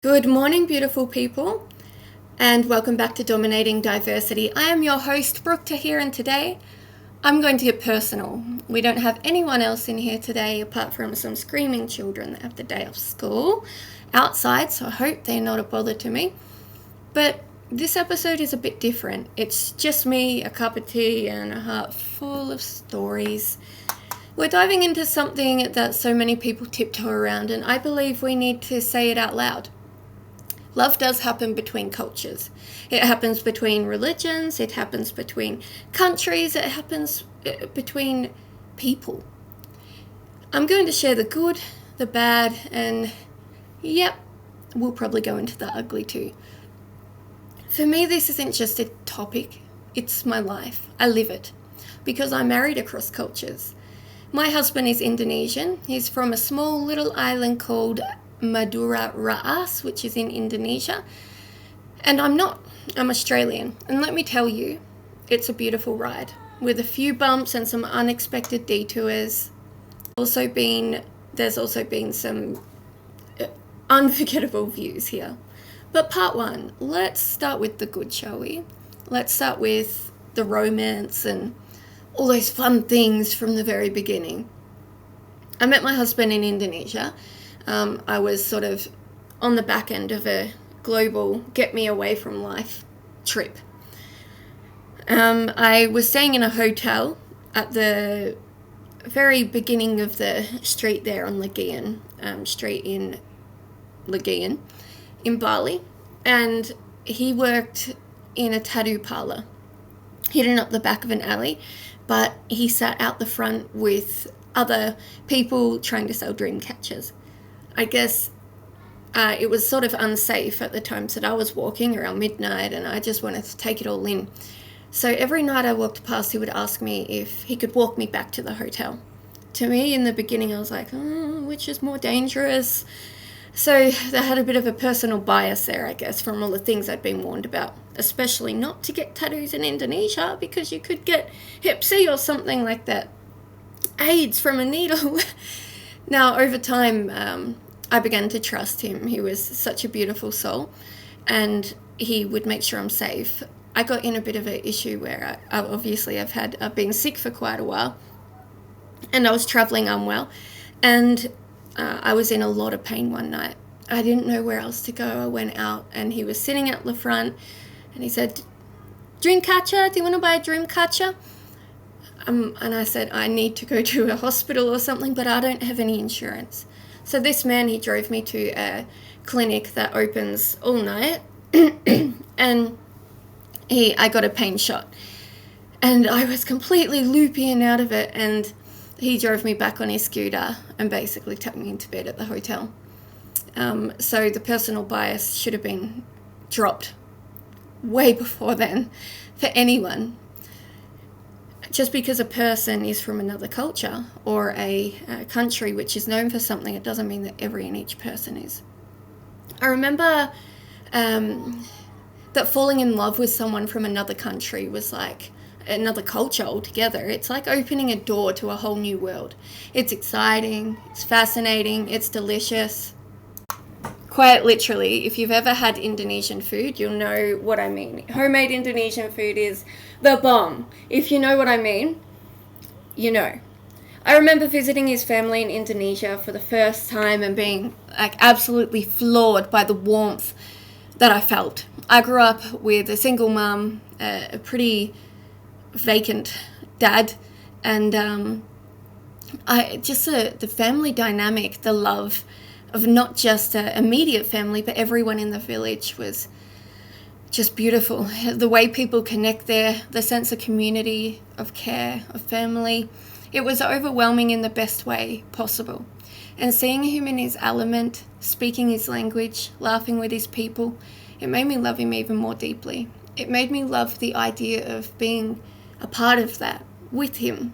Good morning, beautiful people, and welcome back to Dominating Diversity. I am your host, Brooke Tahir, and today I'm going to get personal. We don't have anyone else in here today apart from some screaming children that have the day off school outside, so I hope they're not a bother to me. But this episode is a bit different. It's just me, a cup of tea, and a heart full of stories. We're diving into something that so many people tiptoe around, and I believe we need to say it out loud. Love does happen between cultures. It happens between religions, it happens between countries, it happens between people. I'm going to share the good, the bad, and we'll probably go into the ugly too. For me, this isn't just a topic, it's my life. I live it because I'm married across cultures. My husband is Indonesian. He's from a small little island called Madura Raas, which is in Indonesia, and I'm not. I'm Australian, and let me tell you, it's a beautiful ride with a few bumps and some unexpected detours. There's also been some unforgettable views here. But part one, let's start with the good, shall we? Let's start with the romance and all those fun things from the very beginning. I met my husband in Indonesia. I was sort of on the back end of a global get me away from life trip. I was staying in a hotel at the very beginning of the street there on Legian, street in Legian, in Bali, and he worked in a tattoo parlor hidden up the back of an alley, but he sat out the front with other people trying to sell dream catchers. I guess it was sort of unsafe at the times that I was walking around midnight, and I just wanted to take it all in. So every night I walked past, he would ask me if he could walk me back to the hotel. To me, in the beginning, I was like, which is more dangerous? So they had a bit of a personal bias there, I guess, from all the things I'd been warned about, especially not to get tattoos in Indonesia because you could get Hep C or something like that. AIDS from a needle. Now, over time, I began to trust him. He was such a beautiful soul, and he would make sure I'm safe. I got in a bit of an issue where I've been sick for quite a while, and I was traveling unwell, and I was in a lot of pain one night. I didn't know where else to go. I went out, and he was sitting at the front, and he said, "Dream catcher, do you want to buy a dream catcher?" And I said, "I need to go to a hospital or something, but I don't have any insurance." So this man, he drove me to a clinic that opens all night, and I got a pain shot. And I was completely loopy and out of it, and he drove me back on his scooter and basically tucked me into bed at the hotel. So the personal bias should have been dropped way before then for anyone. Just because a person is from another culture or a country which is known for something, it doesn't mean that every and each person is. I remember that falling in love with someone from another country was like another culture altogether. It's like opening a door to a whole new world. It's exciting, it's fascinating, it's delicious. Quite literally, if you've ever had Indonesian food, you'll know what I mean. Homemade Indonesian food is the bomb. If you know what I mean, you know. I remember visiting his family in Indonesia for the first time and being like absolutely floored by the warmth that I felt. I grew up with a single mum, a pretty vacant dad, and the family dynamic, the love of not just an immediate family, but everyone in the village was just beautiful. The way people connect there, the sense of community, of care, of family, it was overwhelming in the best way possible. And seeing him in his element, speaking his language, laughing with his people, it made me love him even more deeply. It made me love the idea of being a part of that with him.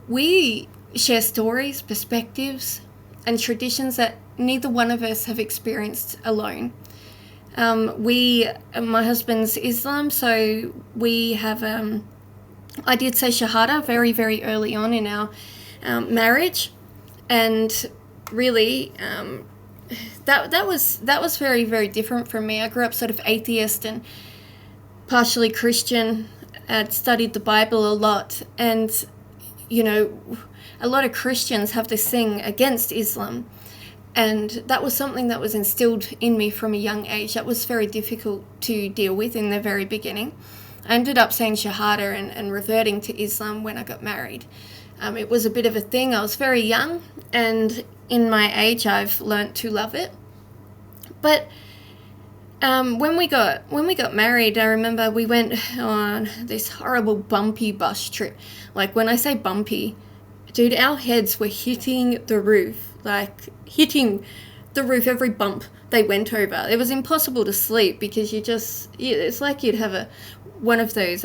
We share stories, perspectives, and traditions that neither one of us have experienced alone. My husband's Islam, so we have, I did say Shahada very, very early on in our marriage, and really that was very, very different from me. I grew up sort of atheist and partially Christian. I'd studied the Bible a lot, and a lot of Christians have this thing against Islam, and that was something that was instilled in me from a young age. That was very difficult to deal with in the very beginning. I ended up saying Shahada and reverting to Islam when I got married. It was a bit of a thing. I was very young, and in my age, I've learnt to love it. But when we got married, I remember we went on this horrible bumpy bus trip. Like, when I say bumpy, dude, our heads were hitting the roof, every bump they went over. It was impossible to sleep because it's like you'd have one of those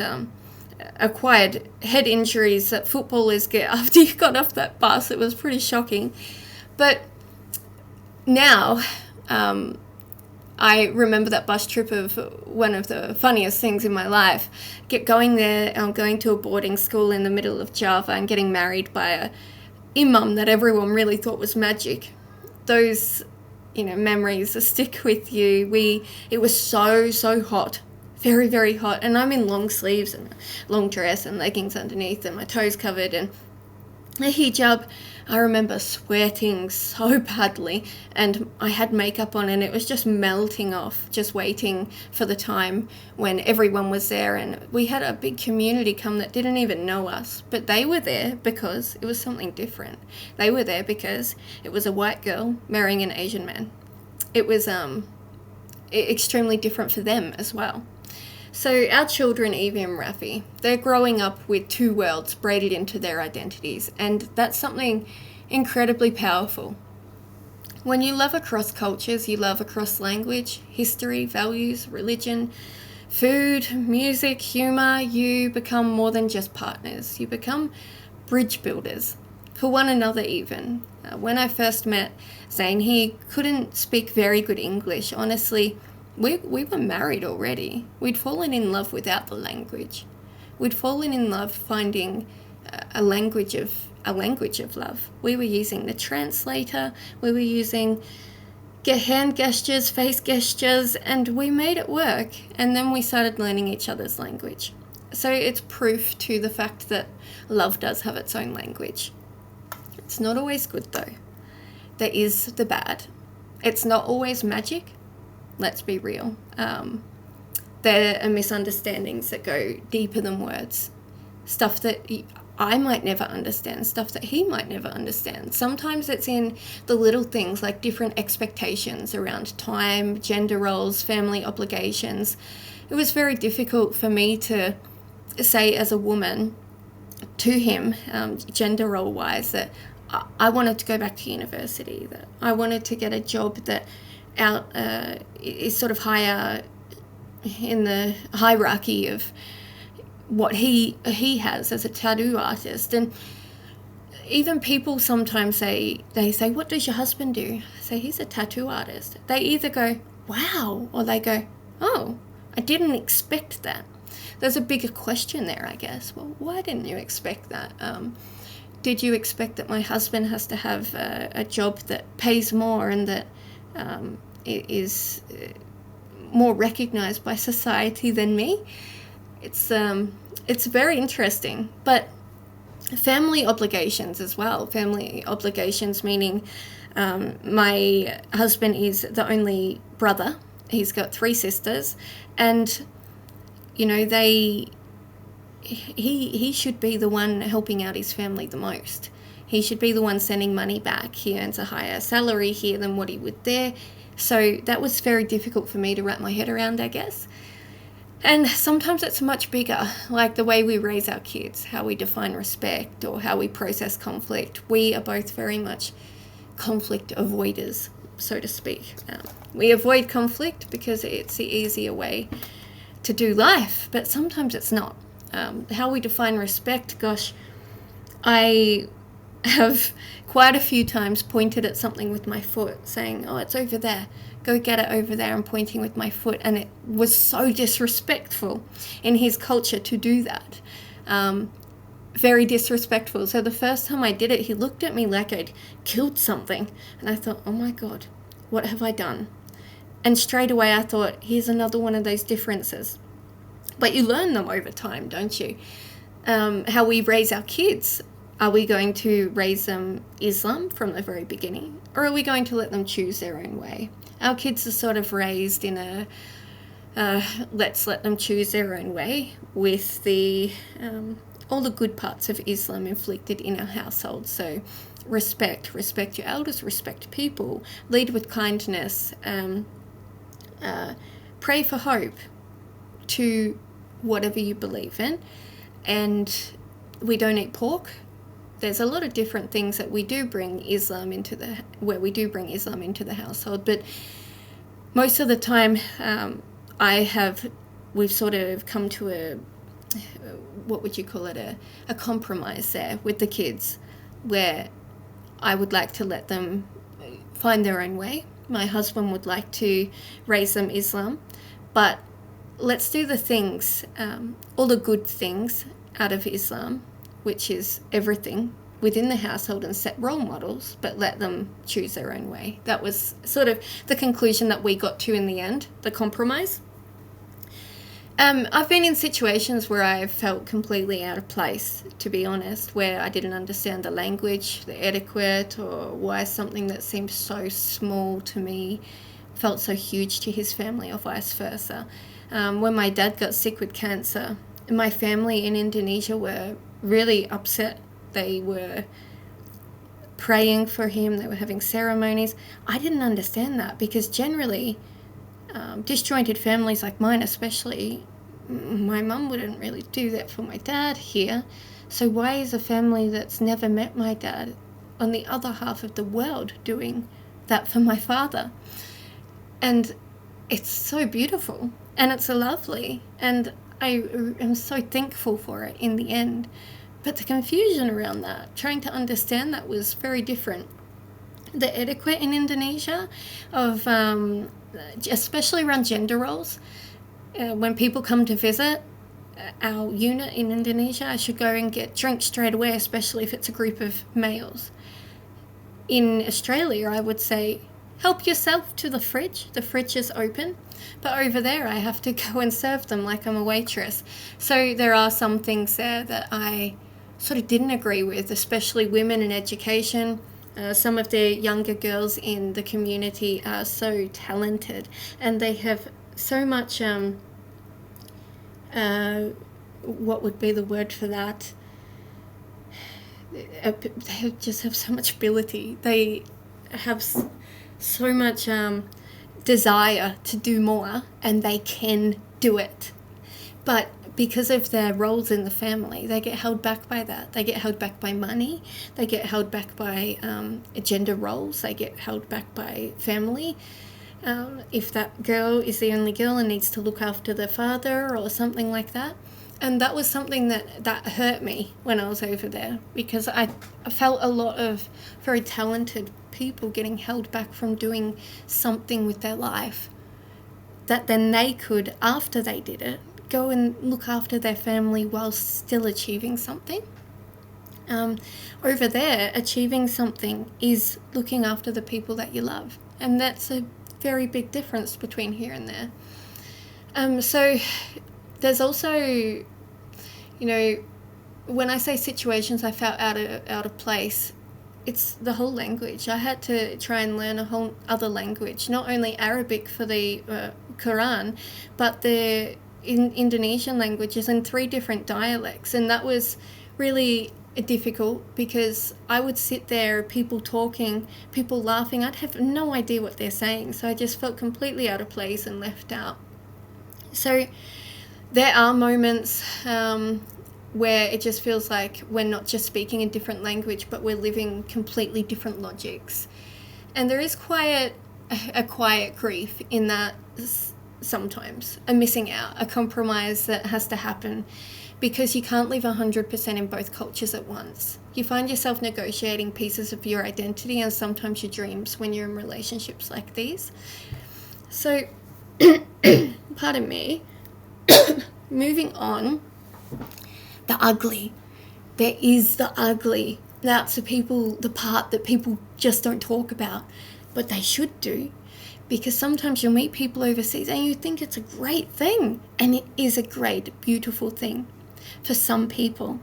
acquired head injuries that footballers get after you got off that bus. It was pretty shocking. But now, I remember that bus trip of one of the funniest things in my life. Going to a boarding school in the middle of Java and getting married by a imam that everyone really thought was magic. Those, memories stick with you. It was so hot. Very, very hot. And I'm in long sleeves and a long dress and leggings underneath and my toes covered and a hijab. I remember sweating so badly, and I had makeup on and it was just melting off, just waiting for the time when everyone was there. And we had a big community come that didn't even know us, but they were there because it was something different. They were there because it was a white girl marrying an Asian man. It was extremely different for them as well. So our children, Evie and Rafi, they're growing up with two worlds braided into their identities, and that's something incredibly powerful. When you love across cultures, you love across language, history, values, religion, food, music, humour, you become more than just partners. You become bridge builders for one another even. When I first met Zane, he couldn't speak very good English. Honestly, we were married already. We'd fallen in love without the language. We'd fallen in love finding a language of love. We were using the translator. We were using hand gestures, face gestures, and we made it work. And then we started learning each other's language. So it's proof to the fact that love does have its own language. It's not always good though. There is the bad. It's not always magic. Let's be real. There are misunderstandings that go deeper than words. Stuff that I might never understand, stuff that he might never understand. Sometimes it's in the little things like different expectations around time, gender roles, family obligations. It was very difficult for me to say as a woman to him, gender role wise, that I wanted to go back to university, that I wanted to get a job that is sort of higher in the hierarchy of what he has as a tattoo artist. And even people sometimes say, what does your husband do? I say, he's a tattoo artist. They either go, wow, or they go, oh, I didn't expect that. There's a bigger question there, I guess. Well, why didn't you expect that? Did you expect that my husband has to have a job that pays more and that is more recognized by society than me? It's very interesting. But family obligations as well. Family obligations meaning my husband is the only brother. He's got 3 sisters, and he should be the one helping out his family the most. He should be the one sending money back. He earns a higher salary here than what he would there. So that was very difficult for me to wrap my head around, I guess. And sometimes it's much bigger, like the way we raise our kids, how we define respect or how we process conflict. We are both very much conflict avoiders, so to speak. We avoid conflict because it's the easier way to do life, but sometimes it's not. How we define respect, gosh, I have quite a few times pointed at something with my foot saying, oh, it's over there, go get it over there, and pointing with my foot, and it was so disrespectful in his culture to do that. Very disrespectful. So the first time I did it, he looked at me like I'd killed something, and I thought, oh my God, What have I done? And straight away I thought, here's another one of those differences. But you learn them over time, don't you? How we raise our kids. Are we going to raise them Islam from the very beginning? Or are we going to let them choose their own way? Our kids are sort of raised in a let's let them choose their own way, with the all the good parts of Islam inflicted in our household. So respect your elders, respect people, lead with kindness, pray for hope to whatever you believe in, and we don't eat pork. There's a lot of different things that we do bring Islam into the household, but most of the time we've sort of come to a compromise there with the kids, where I would like to let them find their own way. My husband would like to raise them Islam, but let's do the things, all the good things out of Islam, which is everything within the household, and set role models, but let them choose their own way. That was sort of the conclusion that we got to in the end, the compromise. I've been in situations where I've felt completely out of place, to be honest, where I didn't understand the language, the etiquette, or why something that seemed so small to me felt so huge to his family, or vice versa. When my dad got sick with cancer, my family in Indonesia were really upset. They were praying for him. They were having ceremonies. I didn't understand that, because generally disjointed families like mine especially, my mum wouldn't really do that for my dad here. So why is a family that's never met my dad on the other half of the world doing that for my father? And it's so beautiful, and it's lovely, and I am so thankful for it in the end. But the confusion around that, trying to understand that, was very different. The etiquette in Indonesia of especially around gender roles. When people come to visit our unit in Indonesia, I should go and get drinks straight away, especially if it's a group of males. In Australia, I would say, help yourself to the fridge. The fridge is open. But over there, I have to go and serve them like I'm a waitress. So there are some things there that I sort of didn't agree with, especially women in education. Some of the younger girls in the community are so talented, and they have so much, what would be the word for that? They just have so much ability. They have so much desire to do more, and they can do it. But because of their roles in the family, they get held back by that. They get held back by money. They get held back by gender roles. They get held back by family. If that girl is the only girl and needs to look after their father or something like that. And that was something that hurt me when I was over there, because I felt a lot of very talented people getting held back from doing something with their life that then they could, after they did it, go and look after their family while still achieving something. Over there, achieving something is looking after the people that you love, and that's a very big difference between here and there. So there's also, when I say situations I felt out of place, it's the whole language. I had to try and learn a whole other language, not only Arabic for the Quran, but the Indonesian languages in 3 different dialects. And that was really difficult, because I would sit there, people talking, people laughing. I'd have no idea what they're saying. So I just felt completely out of place and left out. So there are moments where it just feels like we're not just speaking a different language, but we're living completely different logics. And there is a quiet grief in that sometimes, a missing out, a compromise that has to happen, because you can't live 100% in both cultures at once. You find yourself negotiating pieces of your identity and sometimes your dreams when you're in relationships like these. So, pardon me, moving on, the ugly. There is the ugly. That's the part that people just don't talk about. but they should do, because sometimes you'll meet people overseas and you think it's a great thing, and it is a great, beautiful thing for some people.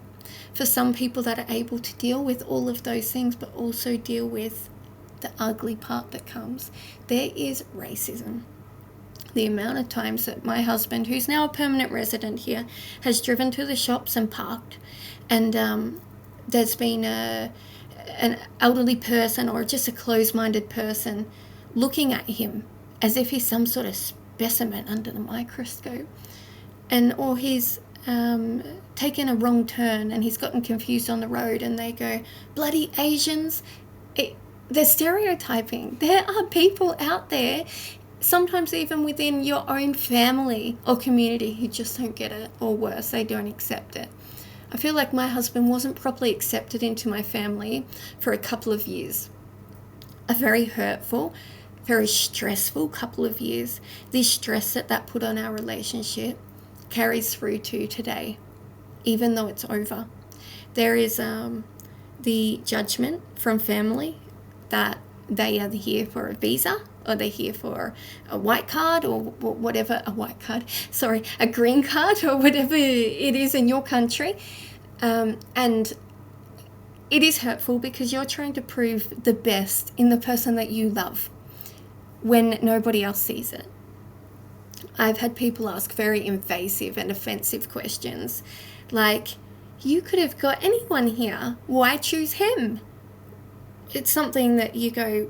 For some people that are able to deal with all of those things, but also deal with the ugly part that comes. There is racism. The amount of times that my husband, who's now a permanent resident here, has driven to the shops and parked, and there's been an elderly person or just a closed-minded person looking at him as if he's some sort of specimen under the microscope, or he's taken a wrong turn and he's gotten confused on the road, and they go, bloody Asians. They're stereotyping. There are people out there, sometimes even within your own family or community, who just don't get it, or worse, they don't accept it. I feel like my husband wasn't properly accepted into my family for a couple of years. A very hurtful, very stressful couple of years. The stress that put on our relationship carries through to today, even though it's over. There is the judgment from family that they are here for a visa, or they're here for a white card, or whatever, a green card, or whatever it is in your country. And it is hurtful because you're trying to prove the best in the person that you love when nobody else sees it. I've had people ask very invasive and offensive questions like, you could have got anyone here, why choose him? It's something that you go,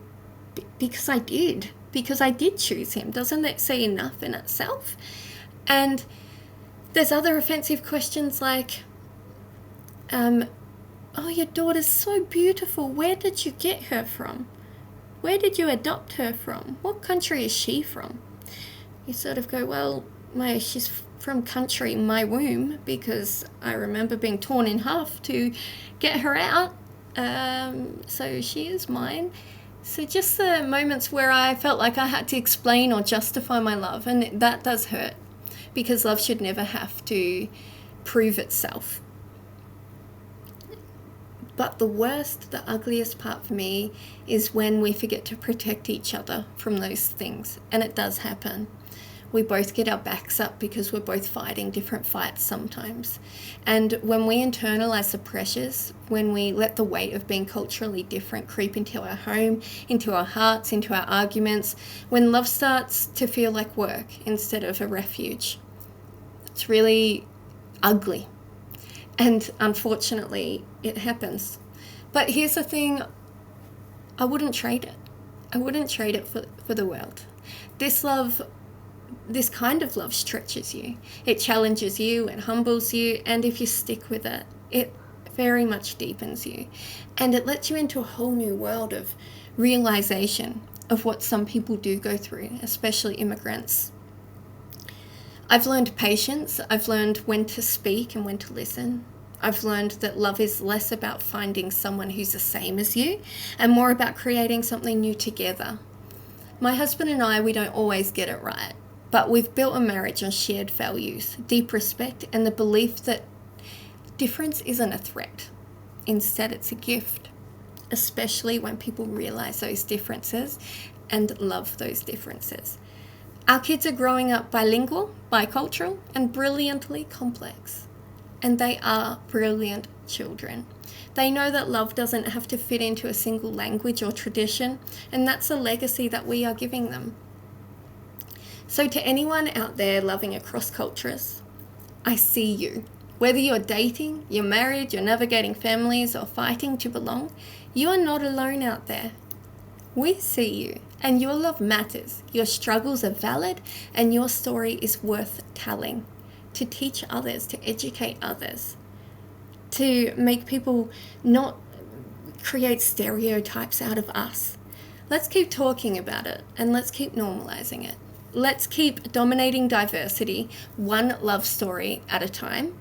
because I did choose him. Doesn't that say enough in itself? And there's other offensive questions like, oh, your daughter's so beautiful. Where did you get her from? Where did you adopt her from? What country is she from? You sort of go, well, she's from country, my womb, because I remember being torn in half to get her out. So she is mine. So just the moments where I felt like I had to explain or justify my love, and that does hurt, because love should never have to prove itself. But the worst, the ugliest part for me is when we forget to protect each other from those things. And it does happen. We both get our backs up because we're both fighting different fights sometimes. And when we internalize the pressures, when we let the weight of being culturally different creep into our home, into our hearts, into our arguments, when love starts to feel like work instead of a refuge, it's really ugly. And unfortunately, it happens. But here's the thing, I wouldn't trade it. I wouldn't trade it for the world. This kind of love stretches you. It challenges you, it humbles you, and if you stick with it, it very much deepens you. And it lets you into a whole new world of realization of what some people do go through, especially immigrants. I've learned patience. I've learned when to speak and when to listen. I've learned that love is less about finding someone who's the same as you and more about creating something new together. My husband and I, we don't always get it right, but we've built a marriage on shared values, deep respect, and the belief that difference isn't a threat. Instead, it's a gift, especially when people realize those differences and love those differences. Our kids are growing up bilingual, bicultural, and brilliantly complex. And they are brilliant children. They know that love doesn't have to fit into a single language or tradition, and that's a legacy that we are giving them. So to anyone out there loving across cultures, I see you. Whether you're dating, you're married, you're navigating families, or fighting to belong, you are not alone out there. We see you, and your love matters. Your struggles are valid, and your story is worth telling. To teach others, to educate others, to make people not create stereotypes out of us. Let's keep talking about it, and let's keep normalizing it. Let's keep dominating diversity, one love story at a time.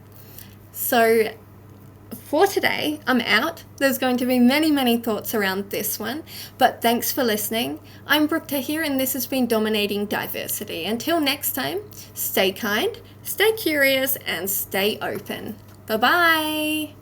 So for today, I'm out. There's going to be many, many thoughts around this one, but thanks for listening. I'm Brooke here, and this has been Dominating Diversity. Until next time, stay kind, stay curious, and stay open. Bye-bye.